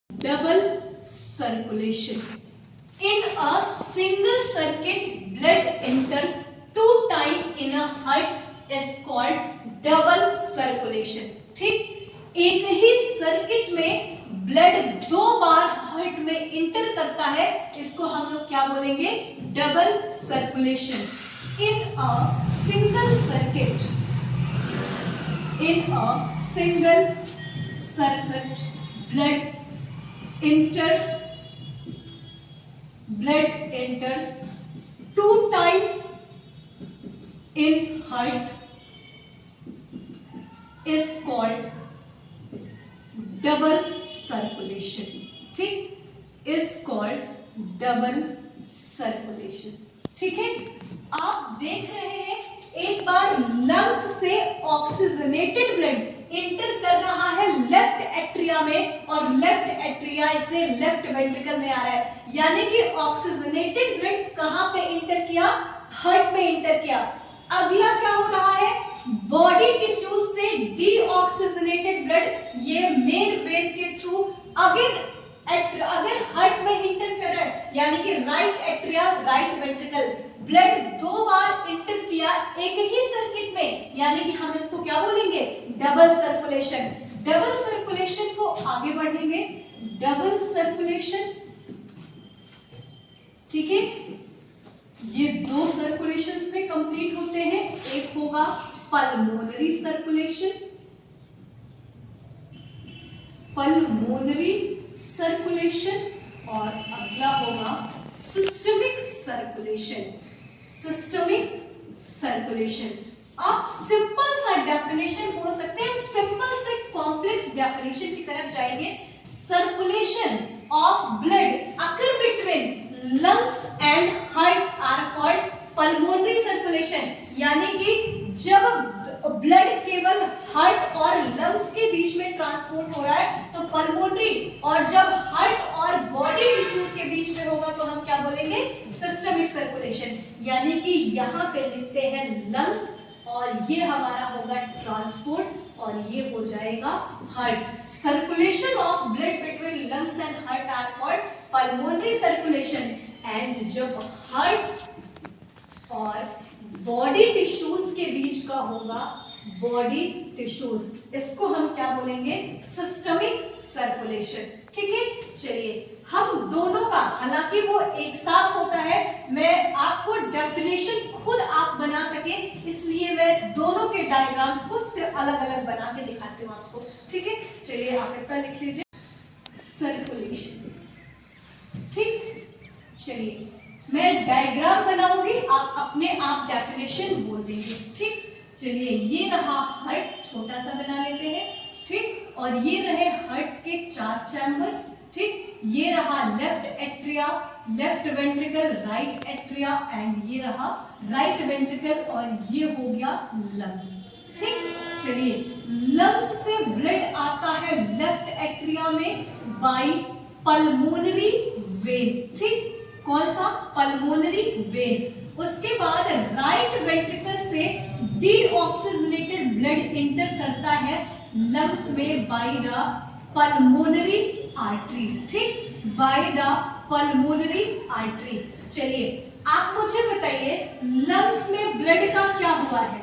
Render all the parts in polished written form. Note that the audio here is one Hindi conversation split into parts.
double circulation. In a single circuit, blood enters 2 times in a heart is called double circulation. ठीक, एक ही सर्किट में ब्लड 2 बार हार्ट में इंटर करता है, इसको हम लोग क्या बोलेंगे? Double circulation. In a single circuit, blood enters 2 times in heart is called double circulation. ठीक, is called double circulation. ठीक है, आप देख रहे हैं एक बार लंग्स से ऑक्सीजनेटेड ब्लड इंटर कर रहा है लेफ्ट एट्रिया में और लेफ्ट एट्रिया से लेफ्ट वेंट्रिकल में आ रहा है, यानी कि ऑक्सीजनेटेड ब्लड कहां पे इंटर किया? हार्ट पे इंटर किया. अगला क्या हो रहा है? बॉडी टिश्यूज से डीऑक्सीजनेटेड ब्लड ये मेन वेन के थ्रू अगर हार्ट में इंटर कर रहा है, यानी कि right atria right ventricle blood 2 बार इंटर किया एक ही सर्किट में, यानी कि हम इसको क्या बोलेंगे? Double circulation. डबल सर्कुलेशन को आगे बढ़ेंगे. डबल सर्कुलेशन, ठीक है, ये 2 सर्कुलेशंस में कंप्लीट होते हैं. एक होगा पल्मोनरी सर्कुलेशन, और अगला होगा सिस्टमिक सर्कुलेशन. आप सिंपल सा डेफिनेशन बोल सकते हैं, सिंपल से कॉम्प्लेक्स डेफिनेशन की तरफ जाएंगे. Circulation of blood occur between lungs and heart are called pulmonary circulation, यानी कि जब ब्लड केवल हार्ट और लंग्स के बीच में ट्रांसपोर्ट हो रहा है तो पल्मोनरी, और जब हार्ट और बॉडी टिश्यूज के बीच में होगा तो हम क्या बोलेंगे? Systemic circulation. यानी कि यहाँ पे लिखते हैं लंग्स और ये हमारा होगा ट्रांसपोर्ट और ये हो जाएगा heart. Circulation of blood between lungs and heart are called pulmonary circulation. And जब हार्ट और बॉडी टिश्यूज के बीच का होगा बॉडी टिश्यूज, इसको हम क्या बोलेंगे? Systemic circulation. ठीक है, चलिए हम दोनों का, हालांकि वो एक साथ होता है, मैं आपको डेफिनेशन खुद आप बना सके इसलिए मैं दोनों के डायग्राम्स को अलग अलग बना के दिखाती हूँ आपको. ठीक है, चलिए आप इतना लिख लीजिए सर्कुलेशन. ठीक, चलिए मैं डायग्राम बनाऊंगी, आप अपने आप डेफिनेशन बोल देंगे. ठीक, चलिए ये रहा हार्ट, छोटा सा बना लेते हैं. ठीक, और ये रहे हार्ट के 4 चैम्बर्स. ठीक, ये रहा left atria, left ventricle, right atria and ये रहा राइट वेंट्रिकल और ये हो गया लंग्स. ठीक, चलिए लंग्स से ब्लड आता है लेफ्ट एट्रिया में बाय पल्मोनरी वेन. ठीक, कौन सा? Pulmonary vein. उसके बाद राइट वेंट्रिकल से डीऑक्सीजनेटेड ब्लड इंटर करता है लंग्स में बाय द पल्मोनरी आर्टरी. ठीक, बाय द पल्मोनरी आर्टरी. चलिए आप मुझे बताइए लंग्स में ब्लड का क्या हुआ है?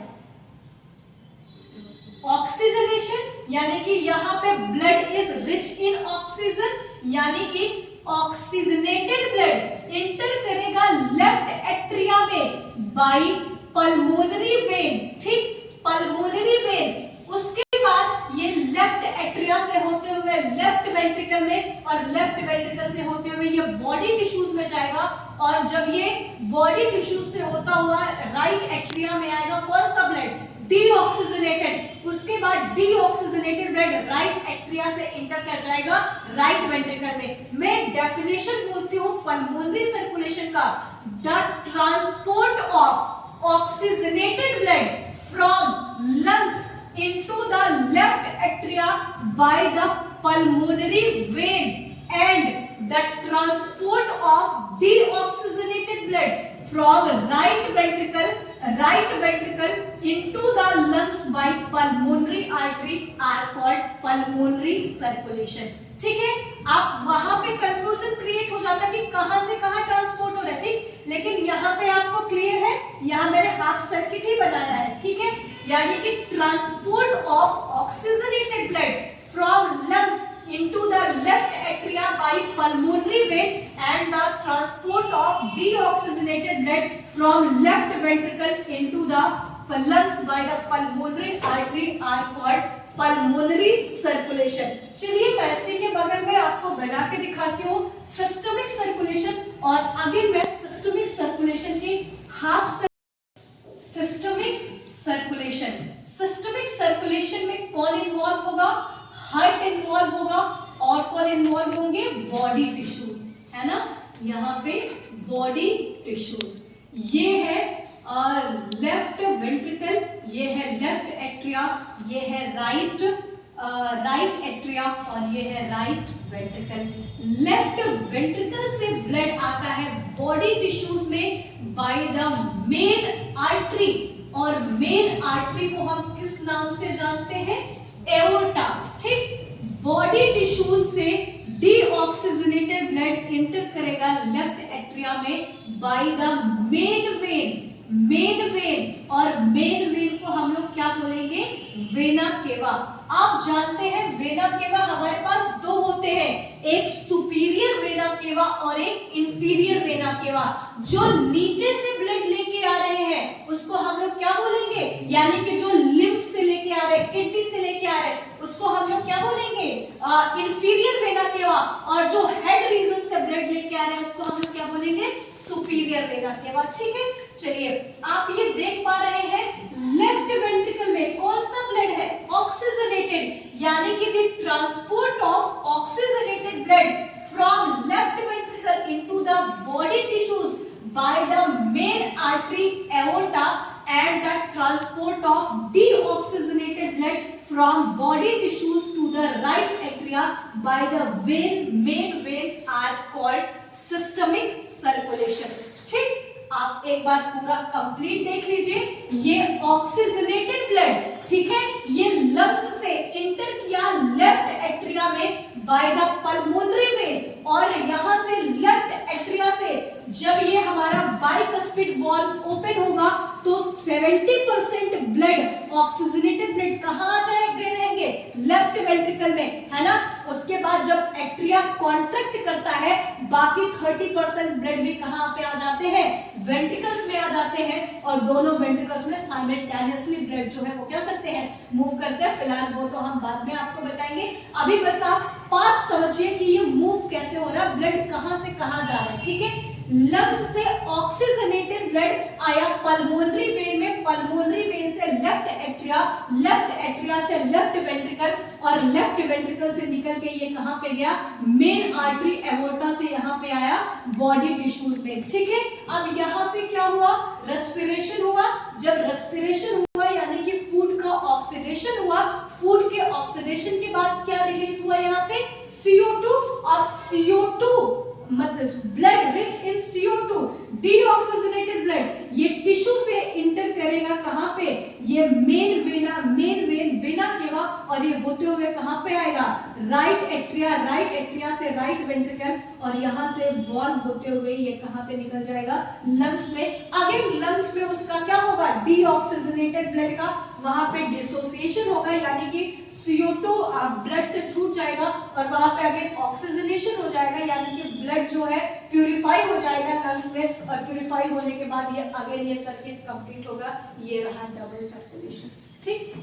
ऑक्सीजनेशन, यानी कि यहाँ पे blood is rich in oxygen, यानी कि ऑक्सीजनेटेड ब्लड इंटर करेगा लेफ्ट एट्रिया में बाय पल्मोनरी वेन. ठीक, पल्मोनरी वेन. उसके बाद ये लेफ्ट एट्रिया से होते हुए लेफ्ट वेंट्रिकल में और लेफ्ट वेंट्रिकल से होते हुए ये बॉडी टिश्यूज में जाएगा और जब ये बॉडी टिश्यूज से होता हुआ राइट एट्रिया में आएगा कौन सा ब्लड? डीऑक्सीजनेटेड. उसके बाद डीऑक्सीजनेटेड ब्लड राइट एट्रिया से इंटर कर जाएगा राइट वेंट्रिकल में. मैं डेफिनेशन बोलती हूँ पल्मोनरी सर्कुलेशन का, the transport of oxygenated blood from lungs into the left atria by the pulmonary vein and the transport of deoxygenated blood from right ventricle into the lungs by pulmonary artery are called pulmonary circulation. ठीक है, आप वहां पे कंफ्यूजन क्रिएट हो जाता है कि कहां से कहां ट्रांसपोर्ट हो रहा है, ठीक, लेकिन यहाँ पे आपको क्लियर है, यहाँ मैंने हाफ सर्किट ही बनाया है, ठीक है, यानी कि transport of oxygenated blood from lungs into the left atria by pulmonary vein and the transport of deoxygenated blood from left ventricle into the lungs by the pulmonary artery are called pulmonary circulation. चलिए वैसे के बगल में आपको बना के दिखाती हूँ सिस्टमिक सर्कुलेशन, और अभी मैं सिस्टमिक सर्कुलेशन की हाफ सिस्टमिक सर्कुलेशन में कौन इन्वॉल्व होगा, हार्ट इन्वॉल्व होगा, और कौन इन्वॉल्व होंगे, बॉडी टिश्यूज, है ना, यहाँ पे बॉडी टिश्यूज, ये है लेफ्ट वेंट्रिकल, ये है लेफ्ट एट्रिया, ये है राइट एट्रिया, और ये है राइट वेंट्रिकल। लेफ्ट वेंट्रिकल से ब्लड आता है बॉडी टिश्यूज में बाय द मेन आर्टरी, और मेन आर्टरी को हम किस नाम से जानते हैं, एओर्टा, ठीक। बॉडी टिश्यूज से डीऑक्सीजनेटेड ब्लड इंटर करेगा लेफ्ट एट्रिया में बाय द मेन वेन, और मेन वेन को हम लोग क्या बोलेंगे, वेना केवा। आप जानते हैं वेना केवा हमारे पास दो होते हैं, एक सुपीरियर वेना केवा और एक इंफीरियर वेना केवा। जो नीचे से ब्लड लेके आ रहे हैं उसको हम लोग क्या बोलेंगे, यानी कि जो लिम्फ से लेके आ रहे हैं, किडनी से लेके आ रहे हैं, उसको हम लोग क्या बोलेंगे, इंफीरियर वेना केवा, और जो हेड रीजन से ब्लड लेके आ रहे हैं उसको हम लोग क्या बोलेंगे, सुपीरियर वेना केवा, ठीक है। चलिए आप ये देख पा रहे हैं लेफ्ट वेंट्रिकल में कौन सा ब्लड है, ऑक्सीजनेटेड, यानी कि the transport of oxygenated blood from left ventricle into the body tissues by the main artery aorta and the transport of deoxygenated blood from body tissues to the right atria by the main vein are called systemic circulation, ठीक। आप एक बार पूरा कंप्लीट देख लीजिए, ये ऑक्सीजनेटेड ब्लड, ठीक है, ये लंग्स से इंटर किया लेफ्ट एट्रिया में बाय द पल्मोनरी वेन, और यहां से लेफ्ट एट्रिया से जब ये हमारा बाइकस्पिड वॉल्व ओपन होगा तो 70% ब्लड, ऑक्सीजनेटेड ब्लड कहां आ जाएंगे, रहेंगे लेफ्ट वेंट्रिकल में, है ना। उसके बाद जब एट्रिया कॉन्ट्रैक्ट करता है बाकी 30% ब्लड भी कहां पे आ जाते हैं, वेंट्रिकल्स में आ जाते हैं, और दोनों वेंट्रिकल्स में साइमल्टेनियसली ब्लड जो है वो क्या करते हैं, मूव करते हैं। फिलहाल वो तो हम बाद में आपको बताएंगे, अभी बस आप बात समझिए कि ये मूव कैसे हो रहा है, ब्लड कहां से कहां जा रहा है, ठीक है। लंग्स से ऑक्सीजनेटेड ब्लड आया पल्मोनरी वेन में, पल्मोनरी वेन से लेफ्ट एट्रिया से लेफ्ट वेंट्रिकल, और लेफ्ट वेंट्रिकल से निकल के ये कहां पे गया, मेन आर्टरी एओर्टा से यहाँ पे आया बॉडी टिश्यूज में, ठीक है। अब यहाँ पे क्या हुआ, रेस्पिरेशन हुआ, जब रेस्पिरेशन हुआ यानी कि फूड का ऑक्सीडेशन हुआ, फूड के ऑक्सीडेशन के बाद क्या रिलीज हुआ, यहाँ पे CO2, और CO2 मतलब blood rich in CO2, deoxygenated blood ये टिश्यू से इंटर करेगा कहां पे, ये मेन वेना केवा, और ये होते हुए कहां पे आएगा, राइट एट्रिया से राइट वेंट्रिकल, और यहां से वॉल्व होते हुए ये कहां पे निकल जाएगा, लंग्स में। अगेन लंग्स में उसका क्या होगा, डीऑक्सीजनेटेड ब्लड का वहां पे डिसोसिएशन होगा, यानी कि CO2 ब्लड से छूट जाएगा, और वहां पे अगेन ऑक्सीजनेशन हो जाएगा, यानी कि ब्लड जो है प्यूरिफाई हो जाएगा लंग्स में, और प्यूरिफाई होने के बाद ये अगेन ये सर्किट कंप्लीट होगा, ये रहा डबल सर्कुलेशन, ठीक।